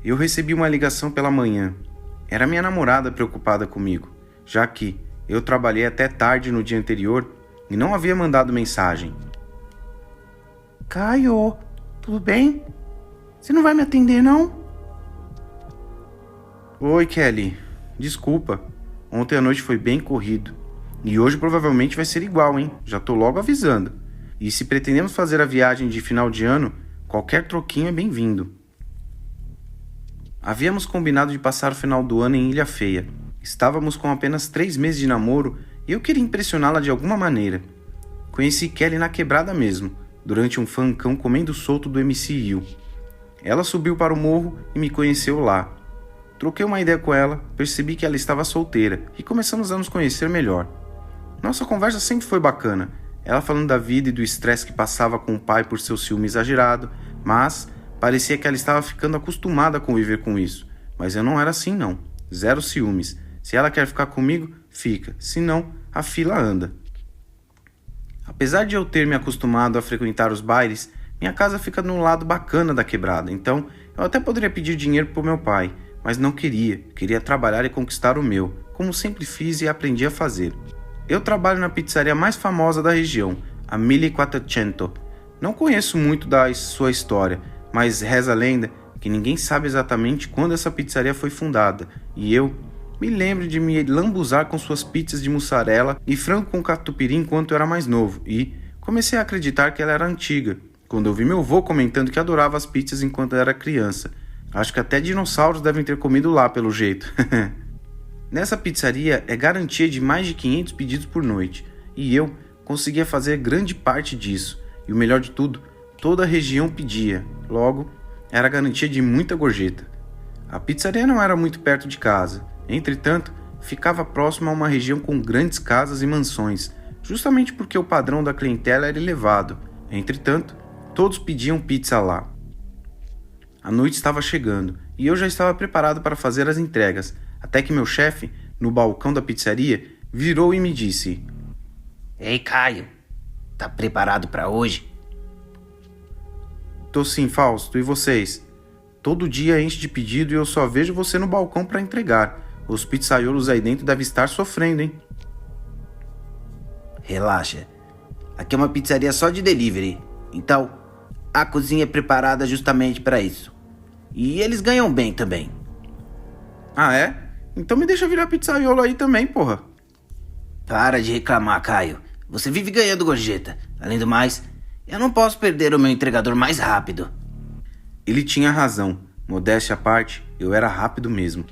Eu recebi uma ligação pela manhã. Era minha namorada preocupada comigo, já que eu trabalhei até tarde no dia anterior e não havia mandado mensagem. Caio, tudo bem? Você não vai me atender, não? Oi, Kelly. Desculpa. Ontem à noite foi bem corrido. E hoje provavelmente vai ser igual, hein? Já tô logo avisando. E se pretendemos fazer a viagem de final de ano, qualquer troquinho é bem-vindo. Havíamos combinado de passar o final do ano em Ilha Feia. Estávamos com apenas 3 meses de namoro e eu queria impressioná-la de alguma maneira. Conheci Kelly na quebrada mesmo, durante um funkão comendo solto do MCU. Ela subiu para o morro e me conheceu lá. Troquei uma ideia com ela, percebi que ela estava solteira e começamos a nos conhecer melhor. Nossa conversa sempre foi bacana, ela falando da vida e do estresse que passava com o pai por seu ciúme exagerado, mas parecia que ela estava ficando acostumada a conviver com isso. Mas eu não era assim não, 0 ciúmes. Se ela quer ficar comigo, fica, se não, a fila anda. Apesar de eu ter me acostumado a frequentar os bailes, minha casa fica no lado bacana da quebrada, então eu até poderia pedir dinheiro pro meu pai, mas não queria trabalhar e conquistar o meu, como sempre fiz e aprendi a fazer. Eu trabalho na pizzaria mais famosa da região, a 1400. Não conheço muito da sua história, mas reza a lenda que ninguém sabe exatamente quando essa pizzaria foi fundada, e eu me lembro de me lambuzar com suas pizzas de mussarela e frango com catupiry enquanto eu era mais novo, e comecei a acreditar que ela era antiga, quando eu vi meu avô comentando que adorava as pizzas enquanto era criança. Acho que até dinossauros devem ter comido lá pelo jeito. Nessa pizzaria é garantia de mais de 500 pedidos por noite, e eu conseguia fazer grande parte disso, e o melhor de tudo, toda a região pedia, logo, era garantia de muita gorjeta. A pizzaria não era muito perto de casa, entretanto, ficava próxima a uma região com grandes casas e mansões, justamente porque o padrão da clientela era elevado. Entretanto, todos pediam pizza lá. A noite estava chegando e eu já estava preparado para fazer as entregas, até que meu chefe, no balcão da pizzaria, virou e me disse: Ei, Caio, tá preparado para hoje? Tô sim, Fausto, e vocês? Todo dia enche de pedido e eu só vejo você no balcão para entregar. Os pizzaiolos aí dentro devem estar sofrendo, hein? Relaxa, aqui é uma pizzaria só de delivery, então a cozinha é preparada justamente para isso. E eles ganham bem também. Ah, é? Então me deixa virar pizzaiolo aí também, porra. Para de reclamar, Caio. Você vive ganhando gorjeta. Além do mais, eu não posso perder o meu entregador mais rápido. Ele tinha razão. Modéstia à parte, eu era rápido mesmo.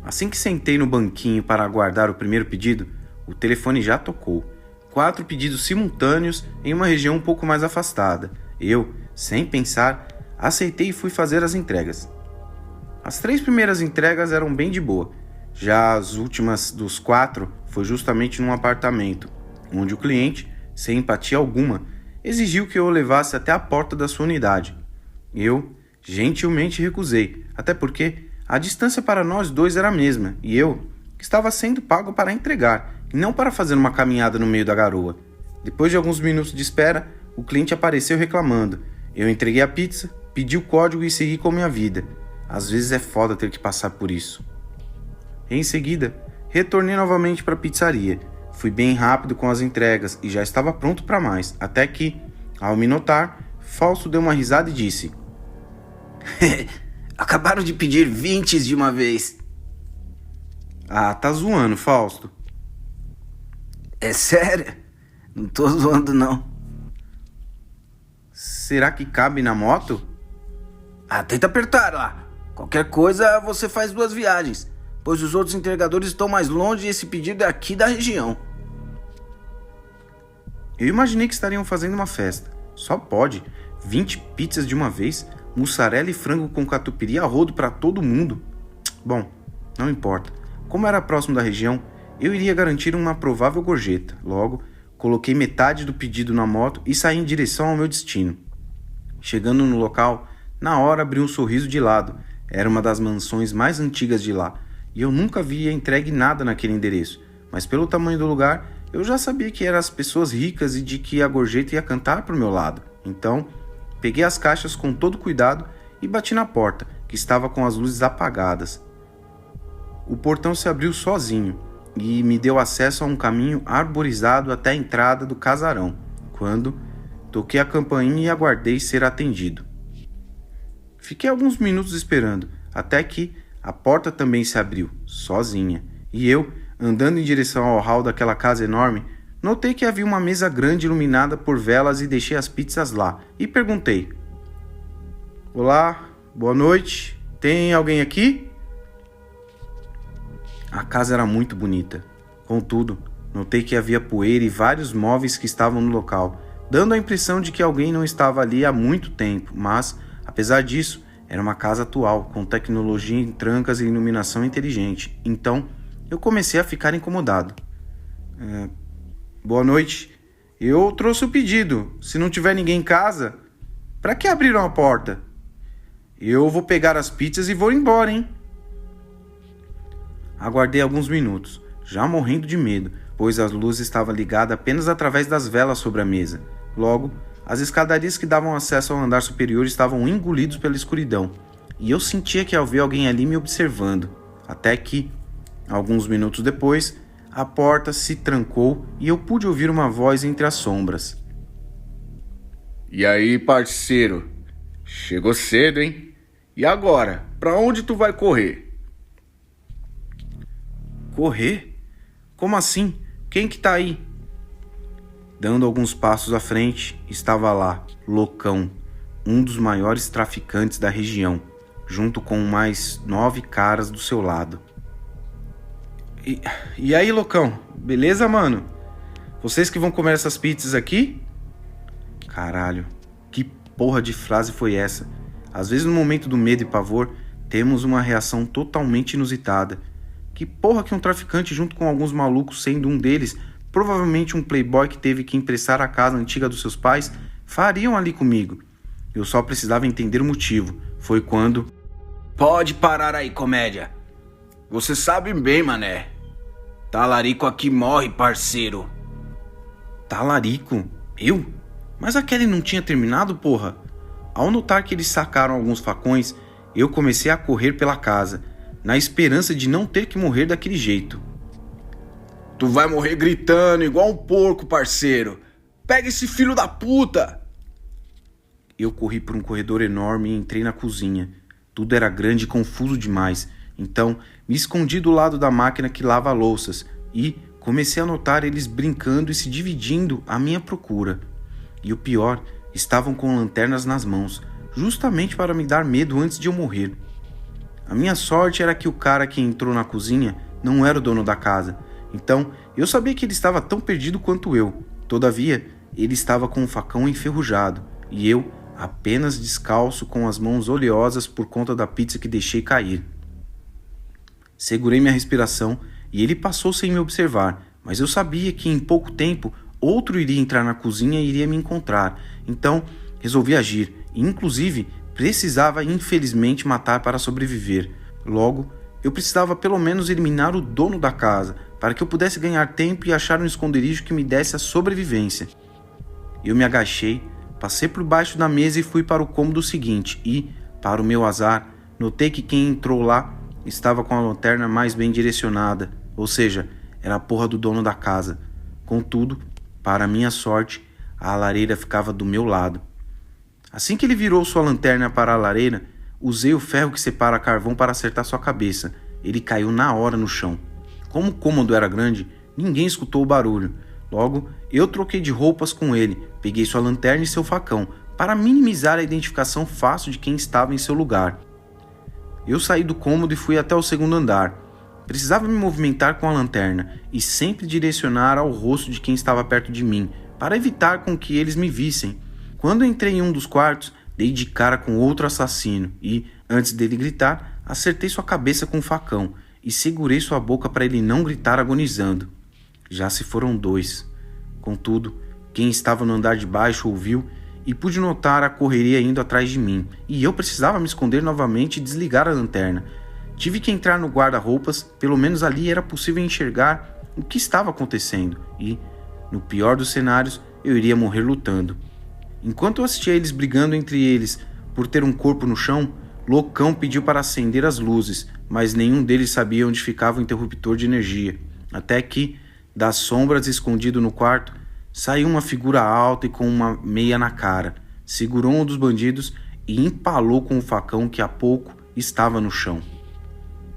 Assim que sentei no banquinho para aguardar o primeiro pedido, o telefone já tocou. 4 pedidos simultâneos em uma região um pouco mais afastada. Eu, sem pensar, aceitei e fui fazer as entregas. As 3 primeiras entregas eram bem de boa. Já as últimas dos 4 foi justamente num apartamento, onde o cliente, sem empatia alguma, exigiu que eu o levasse até a porta da sua unidade. Eu gentilmente recusei, até porque a distância para nós dois era a mesma, e eu estava sendo pago para entregar, e não para fazer uma caminhada no meio da garoa. Depois de alguns minutos de espera, o cliente apareceu reclamando. Eu entreguei a pizza, pedi o código e segui com minha vida. Às vezes é foda ter que passar por isso. Em seguida, retornei novamente para a pizzaria. Fui bem rápido com as entregas e já estava pronto para mais, até que, ao me notar, Fausto deu uma risada e disse: Acabaram de pedir 20 de uma vez. Ah, tá zoando, Fausto. É sério? Não tô zoando, não. Será que cabe na moto? Ah, tenta apertar lá. Qualquer coisa, você faz 2 viagens, pois os outros entregadores estão mais longe e esse pedido é aqui da região. Eu imaginei que estariam fazendo uma festa. Só pode. 20 pizzas de uma vez, mussarela e frango com catupiry a rodo para todo mundo. Bom, não importa. Como era próximo da região, eu iria garantir uma provável gorjeta. Logo, coloquei metade do pedido na moto e saí em direção ao meu destino. Chegando no local, na hora abri um sorriso de lado. Era uma das mansões mais antigas de lá, e eu nunca havia entregue nada naquele endereço. Mas pelo tamanho do lugar, eu já sabia que eram as pessoas ricas e de que a gorjeta ia cantar pro meu lado. Então, peguei as caixas com todo cuidado e bati na porta, que estava com as luzes apagadas. O portão se abriu sozinho e me deu acesso a um caminho arborizado até a entrada do casarão, quando toquei a campainha e aguardei ser atendido. Fiquei alguns minutos esperando, até que a porta também se abriu, sozinha, e eu, andando em direção ao hall daquela casa enorme, notei que havia uma mesa grande iluminada por velas e deixei as pizzas lá e perguntei: "Olá, boa noite, tem alguém aqui?" A casa era muito bonita. Contudo, notei que havia poeira e vários móveis que estavam no local, dando a impressão de que alguém não estava ali há muito tempo, mas, apesar disso, era uma casa atual, com tecnologia em trancas e iluminação inteligente. Então, eu comecei a ficar incomodado. Boa noite. Eu trouxe o pedido. Se não tiver ninguém em casa, para que abriram a porta? Eu vou pegar as pizzas e vou embora, hein? Aguardei alguns minutos, já morrendo de medo, pois a luz estava ligada apenas através das velas sobre a mesa. Logo, as escadarias que davam acesso ao andar superior estavam engolidos pela escuridão, e eu sentia que havia alguém ali me observando, até que, alguns minutos depois, a porta se trancou e eu pude ouvir uma voz entre as sombras. E aí, parceiro? Chegou cedo, hein? E agora? Pra onde tu vai correr? Correr? Como assim? Quem que tá aí? Dando alguns passos à frente, estava lá, Loucão, um dos maiores traficantes da região, junto com mais 9 caras do seu lado. E aí, Loucão? Beleza, mano? Vocês que vão comer essas pizzas aqui? Caralho, que porra de frase foi essa? Às vezes no momento do medo e pavor, temos uma reação totalmente inusitada. Que porra que um traficante junto com alguns malucos, sendo um deles provavelmente um playboy que teve que emprestar a casa antiga dos seus pais, fariam ali comigo? Eu só precisava entender o motivo. Foi quando... Pode parar aí, comédia. Você sabe bem, mané. Talarico aqui morre, parceiro. Talarico? Eu? Mas a Kelly não tinha terminado, porra? Ao notar que eles sacaram alguns facões, eu comecei a correr pela casa, na esperança de não ter que morrer daquele jeito. Tu vai morrer gritando igual um porco, parceiro. Pega esse filho da puta! Eu corri por um corredor enorme e entrei na cozinha. Tudo era grande e confuso demais. Então, me escondi do lado da máquina que lava louças e comecei a notar eles brincando e se dividindo à minha procura. E o pior, estavam com lanternas nas mãos, justamente para me dar medo antes de eu morrer. A minha sorte era que o cara que entrou na cozinha não era o dono da casa. Então, eu sabia que ele estava tão perdido quanto eu. Todavia, ele estava com um facão enferrujado e eu apenas descalço com as mãos oleosas por conta da pizza que deixei cair. Segurei minha respiração e ele passou sem me observar, mas eu sabia que em pouco tempo outro iria entrar na cozinha e iria me encontrar. Então, resolvi agir e, inclusive, precisava infelizmente matar para sobreviver. Logo, eu precisava pelo menos eliminar o dono da casa, para que eu pudesse ganhar tempo e achar um esconderijo que me desse a sobrevivência. Eu me agachei, passei por baixo da mesa e fui para o cômodo seguinte e, para o meu azar, notei que quem entrou lá estava com a lanterna mais bem direcionada, ou seja, era a porra do dono da casa. Contudo, para minha sorte, a lareira ficava do meu lado. Assim que ele virou sua lanterna para a lareira, usei o ferro que separa carvão para acertar sua cabeça. Ele caiu na hora no chão. Como o cômodo era grande, ninguém escutou o barulho. Logo, eu troquei de roupas com ele, peguei sua lanterna e seu facão, para minimizar a identificação fácil de quem estava em seu lugar. Eu saí do cômodo e fui até o segundo andar. Precisava me movimentar com a lanterna e sempre direcionar ao rosto de quem estava perto de mim, para evitar com que eles me vissem. Quando entrei em um dos quartos, dei de cara com outro assassino e, antes dele gritar, acertei sua cabeça com um facão e segurei sua boca para ele não gritar agonizando. Já se foram 2. Contudo, quem estava no andar de baixo ouviu e pude notar a correria indo atrás de mim, e eu precisava me esconder novamente e desligar a lanterna. Tive que entrar no guarda-roupas, pelo menos ali era possível enxergar o que estava acontecendo e, no pior dos cenários, eu iria morrer lutando. Enquanto eu assistia eles brigando entre eles por ter um corpo no chão, Loucão pediu para acender as luzes, mas nenhum deles sabia onde ficava o interruptor de energia. Até que, das sombras escondido no quarto, saiu uma figura alta e com uma meia na cara, segurou um dos bandidos e empalou com o facão que há pouco estava no chão.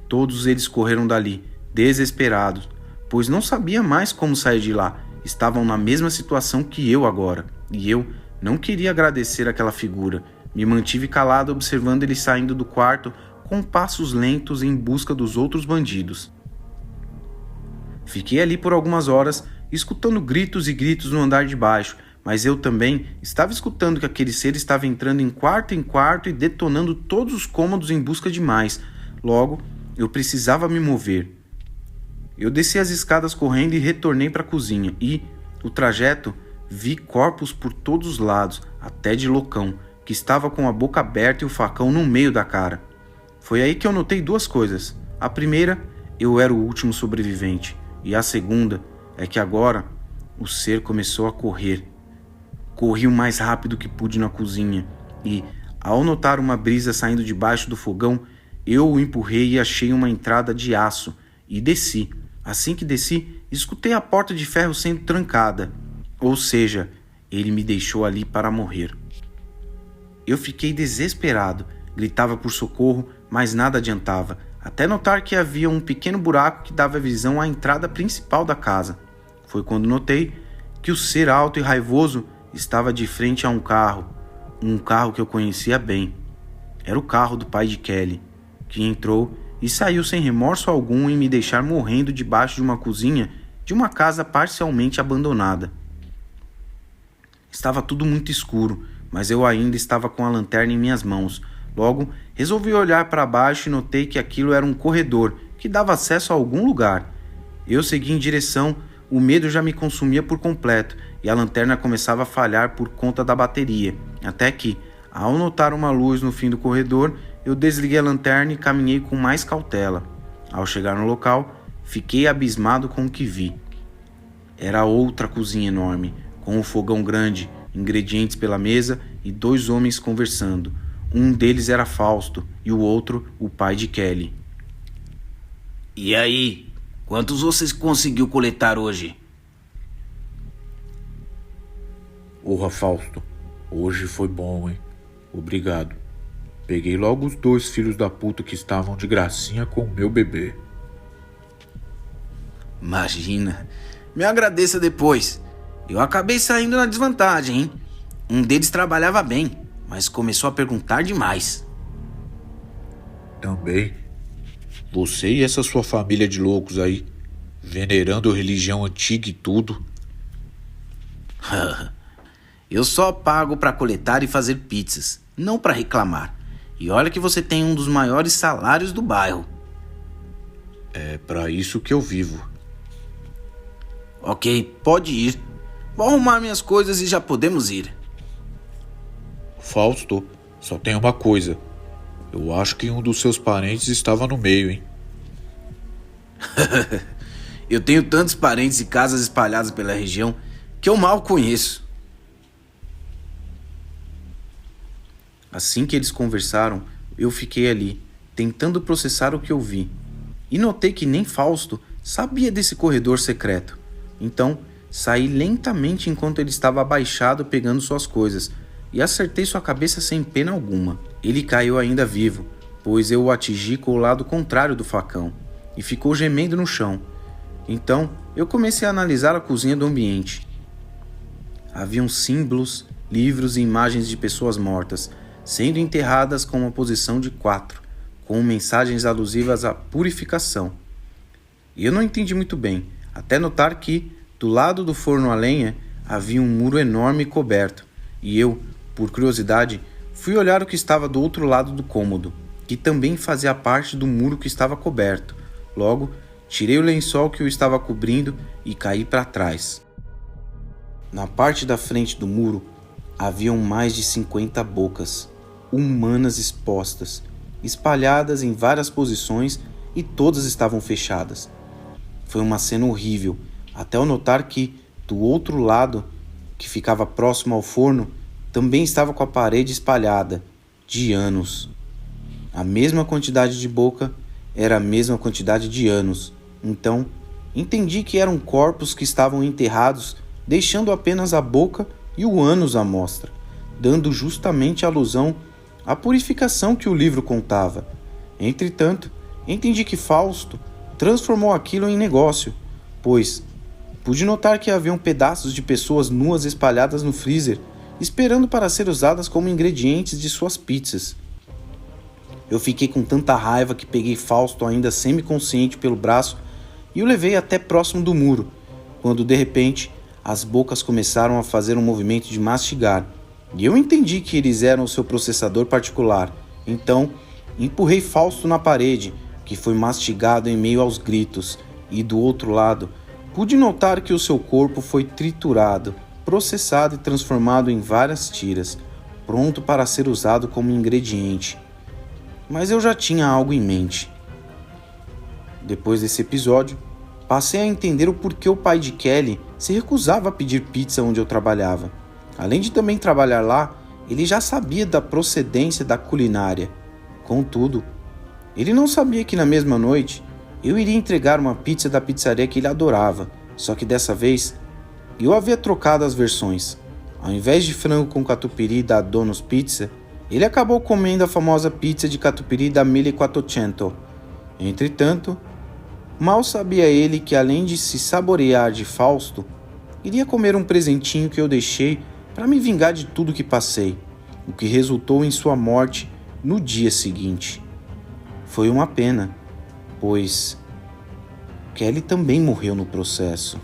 Todos eles correram dali, desesperados, pois não sabia mais como sair de lá. Estavam na mesma situação que eu agora, e eu não queria agradecer aquela figura. Me mantive calado observando ele saindo do quarto com passos lentos em busca dos outros bandidos. Fiquei ali por algumas horas, escutando gritos e gritos no andar de baixo, mas eu também estava escutando que aquele ser estava entrando em quarto e detonando todos os cômodos em busca de mais. Logo, eu precisava me mover. Eu desci as escadas correndo e retornei para a cozinha e, o trajeto, vi corpos por todos os lados, até de Loucão, que estava com a boca aberta e o facão no meio da cara. Foi aí que eu notei duas coisas. A primeira, eu era o último sobrevivente. E a segunda é que agora o ser começou a correr. Corri o mais rápido que pude na cozinha e, ao notar uma brisa saindo debaixo do fogão, eu o empurrei e achei uma entrada de aço e desci. Assim que desci, escutei a porta de ferro sendo trancada. Ou seja, ele me deixou ali para morrer. Eu fiquei desesperado, gritava por socorro, mas nada adiantava, até notar que havia um pequeno buraco que dava visão à entrada principal da casa. Foi quando notei que o ser alto e raivoso estava de frente a um carro que eu conhecia bem. Era o carro do pai de Kelly, que entrou e saiu sem remorso algum em me deixar morrendo debaixo de uma cozinha de uma casa parcialmente abandonada. Estava tudo muito escuro, mas eu ainda estava com a lanterna em minhas mãos. Logo, resolvi olhar para baixo e notei que aquilo era um corredor que dava acesso a algum lugar. Eu segui em direção, o medo já me consumia por completo e a lanterna começava a falhar por conta da bateria, até que, ao notar uma luz no fim do corredor, eu desliguei a lanterna e caminhei com mais cautela. Ao chegar no local, fiquei abismado com o que vi. Era outra cozinha enorme, com um fogão grande, ingredientes pela mesa e dois homens conversando. Um deles era Fausto e o outro o pai de Kelly. E aí, quantos vocês conseguiu coletar hoje? Porra, Fausto, hoje foi bom, hein? Obrigado. Peguei logo os 2 filhos da puta que estavam de gracinha com o meu bebê. Imagina, me agradeça depois. Eu acabei saindo na desvantagem, hein? Um deles trabalhava bem, mas começou a perguntar demais. Também. Você e essa sua família de loucos aí, venerando religião antiga e tudo. Eu só pago para coletar e fazer pizzas, não para reclamar. E olha que você tem um dos maiores salários do bairro. É para isso que eu vivo. Ok, pode ir. Vou arrumar minhas coisas e já podemos ir. Fausto, só tem uma coisa. Eu acho que um dos seus parentes estava no meio, hein? Eu tenho tantos parentes e casas espalhadas pela região que eu mal conheço. Assim que eles conversaram, eu fiquei ali, tentando processar o que eu vi. E notei que nem Fausto sabia desse corredor secreto. Então, saí lentamente enquanto ele estava abaixado pegando suas coisas e acertei sua cabeça sem pena alguma. Ele caiu ainda vivo, pois eu o atingi com o lado contrário do facão e ficou gemendo no chão. Então, eu comecei a analisar a cozinha do ambiente. Haviam símbolos, livros e imagens de pessoas mortas, sendo enterradas com uma posição de 4, com mensagens alusivas à purificação. E eu não entendi muito bem, até notar que, do lado do forno a lenha, havia um muro enorme coberto, e eu, por curiosidade, fui olhar o que estava do outro lado do cômodo, que também fazia parte do muro que estava coberto. Logo, tirei o lençol que o estava cobrindo e caí para trás. Na parte da frente do muro, haviam mais de 50 bocas humanas expostas, espalhadas em várias posições e todas estavam fechadas. Foi uma cena horrível, até eu notar que, do outro lado, que ficava próximo ao forno, também estava com a parede espalhada, de anos. A mesma quantidade de boca era a mesma quantidade de anos. Então, entendi que eram corpos que estavam enterrados, deixando apenas a boca e o ânus à mostra, dando justamente alusão à purificação que o livro contava. Entretanto, entendi que Fausto transformou aquilo em negócio, pois pude notar que haviam pedaços de pessoas nuas espalhadas no freezer, esperando para ser usadas como ingredientes de suas pizzas. Eu fiquei com tanta raiva que peguei Fausto ainda semi-consciente pelo braço e o levei até próximo do muro, quando de repente as bocas começaram a fazer um movimento de mastigar, e eu entendi que eles eram o seu processador particular. Então, empurrei Fausto na parede, que foi mastigado em meio aos gritos, e do outro lado, pude notar que o seu corpo foi triturado, processado e transformado em várias tiras, pronto para ser usado como ingrediente. Mas eu já tinha algo em mente. Depois desse episódio, passei a entender o porquê o pai de Kelly se recusava a pedir pizza onde eu trabalhava. Além de também trabalhar lá, ele já sabia da procedência da culinária. Contudo, ele não sabia que na mesma noite eu iria entregar uma pizza da pizzaria que ele adorava, só que dessa vez eu havia trocado as versões. Ao invés de frango com catupiry da Donos Pizza, ele acabou comendo a famosa pizza de catupiry da 1400. Entretanto, mal sabia ele que além de se saborear de Fausto, iria comer um presentinho que eu deixei para me vingar de tudo que passei, o que resultou em sua morte no dia seguinte. Foi uma pena, pois Kelly também morreu no processo.